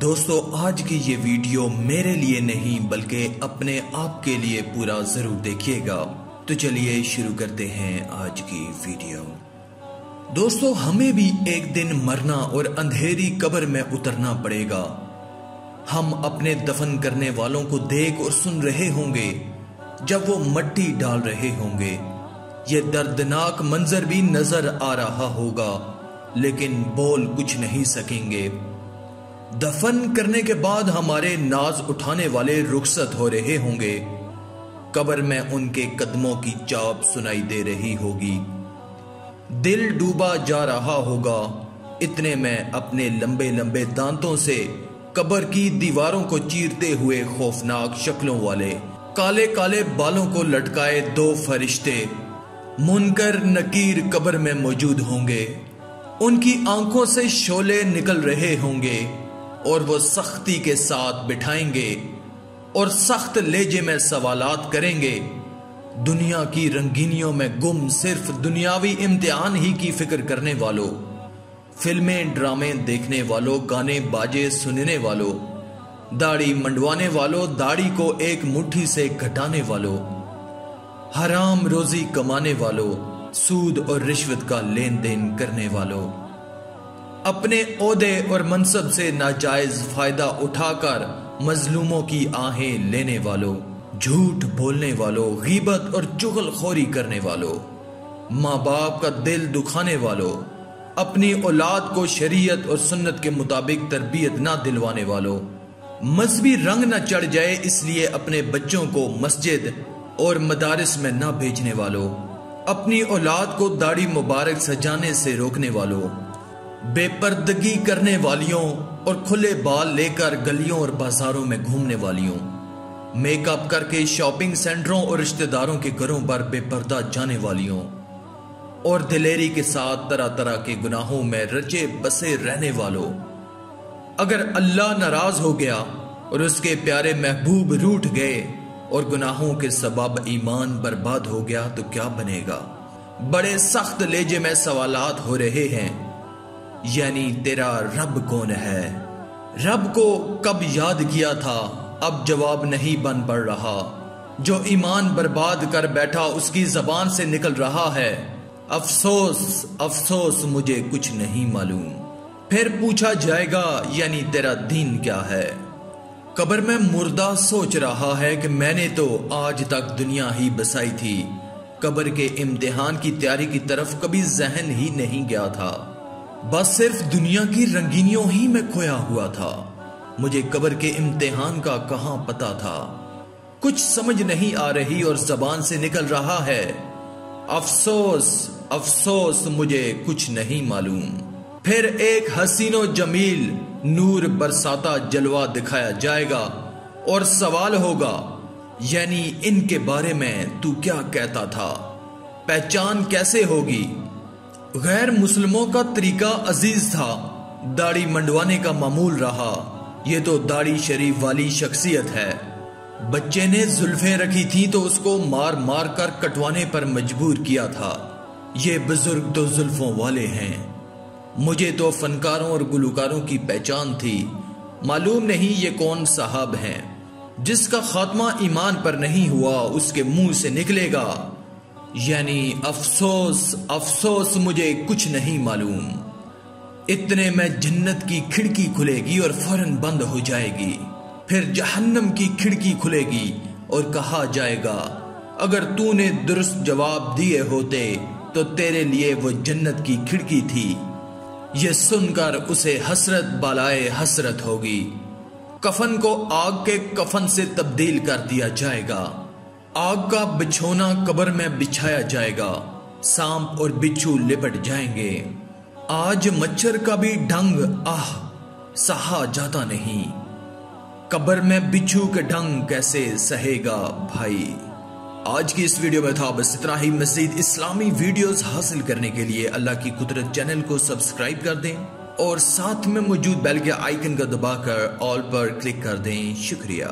دوستو آج کی یہ ویڈیو میرے لیے نہیں بلکہ اپنے آپ کے لیے پورا ضرور دیکھیے گا۔ تو چلیے شروع کرتے ہیں آج کی ویڈیو۔ دوستو ہمیں بھی ایک دن مرنا اور اندھیری قبر میں اترنا پڑے گا۔ ہم اپنے دفن کرنے والوں کو دیکھ اور سن رہے ہوں گے جب وہ مٹی ڈال رہے ہوں گے۔ یہ دردناک منظر بھی نظر آ رہا ہوگا لیکن بول کچھ نہیں سکیں گے۔ دفن کرنے کے بعد ہمارے ناز اٹھانے والے رخصت ہو رہے ہوں گے۔ قبر میں ان کے قدموں کی چاپ سنائی دے رہی ہوگی۔ دل ڈوبا جا رہا ہوگا۔ اتنے میں اپنے لمبے لمبے دانتوں سے قبر کی دیواروں کو چیرتے ہوئے خوفناک شکلوں والے کالے کالے بالوں کو لٹکائے دو فرشتے منکر نکیر قبر میں موجود ہوں گے۔ ان کی آنکھوں سے شعلے نکل رہے ہوں گے اور وہ سختی کے ساتھ بٹھائیں گے اور سخت لہجے میں سوالات کریں گے۔ دنیا کی رنگینیوں میں گم صرف دنیاوی امتحان ہی کی فکر کرنے والوں، فلمیں ڈرامے دیکھنے والوں، گانے باجے سننے والوں، داڑھی منڈوانے والوں، داڑھی کو ایک مٹھی سے گھٹانے والوں، حرام روزی کمانے والوں، سود اور رشوت کا لین دین کرنے والوں، اپنے عہدے اور منصب سے ناجائز فائدہ اٹھا کر مظلوموں کی آہیں لینے والوں، جھوٹ بولنے والوں، غیبت اور چغل خوری کرنے والوں، ماں باپ کا دل دکھانے والوں، اپنی اولاد کو شریعت اور سنت کے مطابق تربیت نہ دلوانے والوں، مذہبی رنگ نہ چڑھ جائے اس لیے اپنے بچوں کو مسجد اور مدارس میں نہ بھیجنے والوں، اپنی اولاد کو داڑھی مبارک سجانے سے روکنے والوں، بے پردگی کرنے والیوں اور کھلے بال لے کر گلیوں اور بازاروں میں گھومنے والیوں، میک اپ کر کے شاپنگ سینٹروں اور رشتہ داروں کے گھروں پر بے پردہ جانے والیوں اور دلیری کے ساتھ طرح طرح کے گناہوں میں رچے بسے رہنے والوں۔ اگر اللہ ناراض ہو گیا اور اس کے پیارے محبوب روٹھ گئے اور گناہوں کے سبب ایمان برباد ہو گیا تو کیا بنے گا؟ بڑے سخت لہجے میں سوالات ہو رہے ہیں، یعنی تیرا رب کون ہے؟ رب کو کب یاد کیا تھا؟ اب جواب نہیں بن پڑ رہا۔ جو ایمان برباد کر بیٹھا اس کی زبان سے نکل رہا ہے، افسوس افسوس مجھے کچھ نہیں معلوم۔ پھر پوچھا جائے گا یعنی تیرا دین کیا ہے؟ قبر میں مردہ سوچ رہا ہے کہ میں نے تو آج تک دنیا ہی بسائی تھی، قبر کے امتحان کی تیاری کی طرف کبھی ذہن ہی نہیں گیا تھا، بس صرف دنیا کی رنگینیوں ہی میں کھویا ہوا تھا، مجھے قبر کے امتحان کا کہاں پتا تھا؟ کچھ سمجھ نہیں آ رہی اور زبان سے نکل رہا ہے، افسوس افسوس مجھے کچھ نہیں معلوم۔ پھر ایک حسین و جمیل نور برساتا جلوہ دکھایا جائے گا اور سوال ہوگا یعنی ان کے بارے میں تو کیا کہتا تھا؟ پہچان کیسے ہوگی؟ غیر مسلموں کا طریقہ عزیز تھا، داڑھی منڈوانے کا معمول رہا، یہ تو داڑھی شریف والی شخصیت ہے۔ بچے نے زلفیں رکھی تھی تو اس کو مار مار کر کٹوانے پر مجبور کیا تھا، یہ بزرگ تو زلفوں والے ہیں۔ مجھے تو فنکاروں اور گلوکاروں کی پہچان تھی، معلوم نہیں یہ کون صاحب ہیں۔ جس کا خاتمہ ایمان پر نہیں ہوا اس کے منہ سے نکلے گا یعنی افسوس افسوس مجھے کچھ نہیں معلوم۔ اتنے میں جنت کی کھڑکی کھلے گی اور فوراً بند ہو جائے گی، پھر جہنم کی کھڑکی کھلے گی اور کہا جائے گا اگر تو نے درست جواب دیے ہوتے تو تیرے لیے وہ جنت کی کھڑکی تھی۔ یہ سن کر اسے حسرت بالائے حسرت ہوگی۔ کفن کو آگ کے کفن سے تبدیل کر دیا جائے گا، آگ کا بچھونا قبر میں بچھایا جائے گا، سانپ اور بچھو لپٹ جائیں گے۔ آج مچھر کا بھی ڈنگ سہا جاتا نہیں، قبر میں بچھو کے ڈنگ کیسے سہے گا بھائی۔ آج کی اس ویڈیو میں تھا بس اتنا ہی۔ مزید اسلامی ویڈیوز حاصل کرنے کے لیے اللہ کی قدرت چینل کو سبسکرائب کر دیں اور ساتھ میں موجود بیل کے آئیکن کا دبا کر آل پر کلک کر دیں۔ شکریہ۔